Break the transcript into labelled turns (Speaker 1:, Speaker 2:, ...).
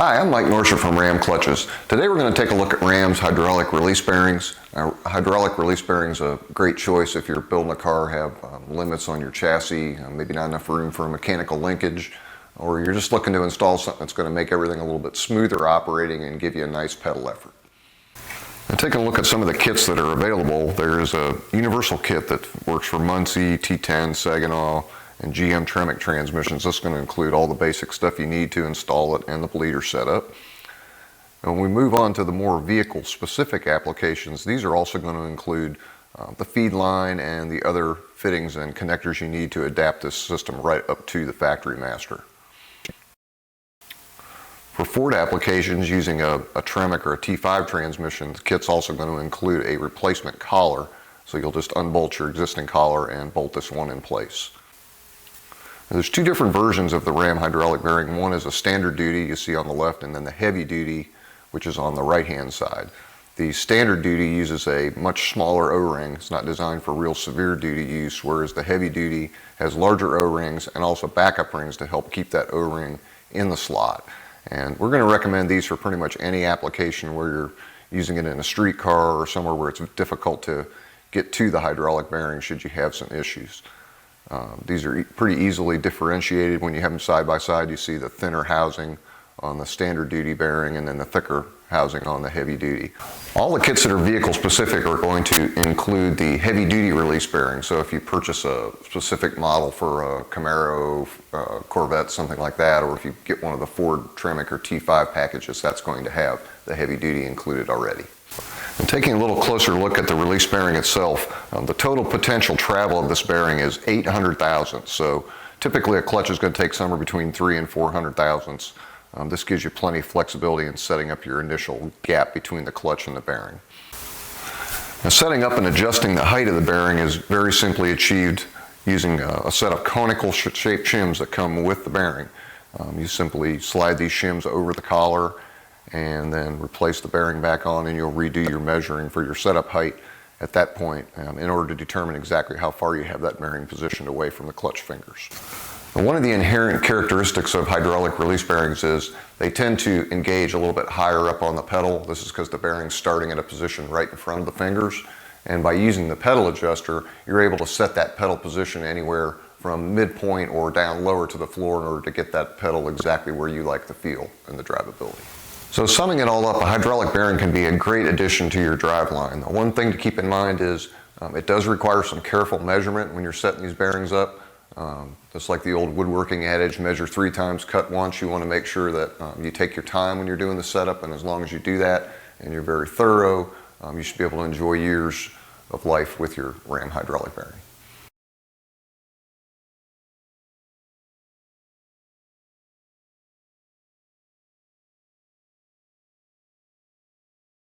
Speaker 1: Hi, I'm Mike Norsher from Ram Clutches. Today we're going to take a look at Ram's hydraulic release bearings. Hydraulic release bearings are a great choice if you're building a car, have limits on your chassis, maybe not enough room for a mechanical linkage, or you're just looking to install something that's going to make everything a little bit smoother operating and give you a nice pedal effort. And taking a look at some of the kits that are available, there's a universal kit that works for Muncie, T10, Saginaw, and GM Tremec transmissions. This is going to include all the basic stuff you need to install it and the bleeder setup. And when we move on to the more vehicle specific applications, these are also going to include the feed line and the other fittings and connectors you need to adapt this system right up to the factory master. For Ford applications using a Tremec or a T5 transmission, the kit's also going to include a replacement collar, so you'll just unbolt your existing collar and bolt this one in place. There's two different versions of the Ram hydraulic bearing. One is a standard duty you see on the left, and then the heavy duty, which is on the right hand side. The standard duty uses a much smaller O-ring. It's not designed for real severe duty use, whereas the heavy duty has larger O-rings and also backup rings to help keep that O-ring in the slot. And we're going to recommend these for pretty much any application where you're using it in a street car or somewhere where it's difficult to get to the hydraulic bearing should you have some issues. These are pretty easily differentiated. When you have them side by side, you see the thinner housing on the standard duty bearing and then the thicker housing on the heavy duty. All the kits that are vehicle specific are going to include the heavy duty release bearing. So if you purchase a specific model for a Camaro, Corvette, something like that, or if you get one of the Ford Tremec or T5 packages, that's going to have the heavy duty included already. And taking a little closer look at the release bearing itself, the total potential travel of this bearing is 800 thousandths. So typically a clutch is going to take somewhere between 300 and 400 thousandths. This gives you plenty of flexibility in setting up your initial gap between the clutch and the bearing. Now, setting up and adjusting the height of the bearing is very simply achieved using a set of conical shaped shims that come with the bearing. You simply slide these shims over the collar and then replace the bearing back on, and you'll redo your measuring for your setup height at that point in order to determine exactly how far you have that bearing positioned away from the clutch fingers. Now, one of the inherent characteristics of hydraulic release bearings is they tend to engage a little bit higher up on the pedal. This is because the bearing's starting at a position right in front of the fingers, and by using the pedal adjuster, you're able to set that pedal position anywhere from midpoint or down lower to the floor in order to get that pedal exactly where you like the feel and the drivability. So summing it all up, a hydraulic bearing can be a great addition to your driveline. The one thing to keep in mind is it does require some careful measurement when you're setting these bearings up. Just like the old woodworking adage, measure 3 times, cut once. You want to make sure that you take your time when you're doing the setup, and as long as you do that and you're very thorough, you should be able to enjoy years of life with your Ram hydraulic bearing.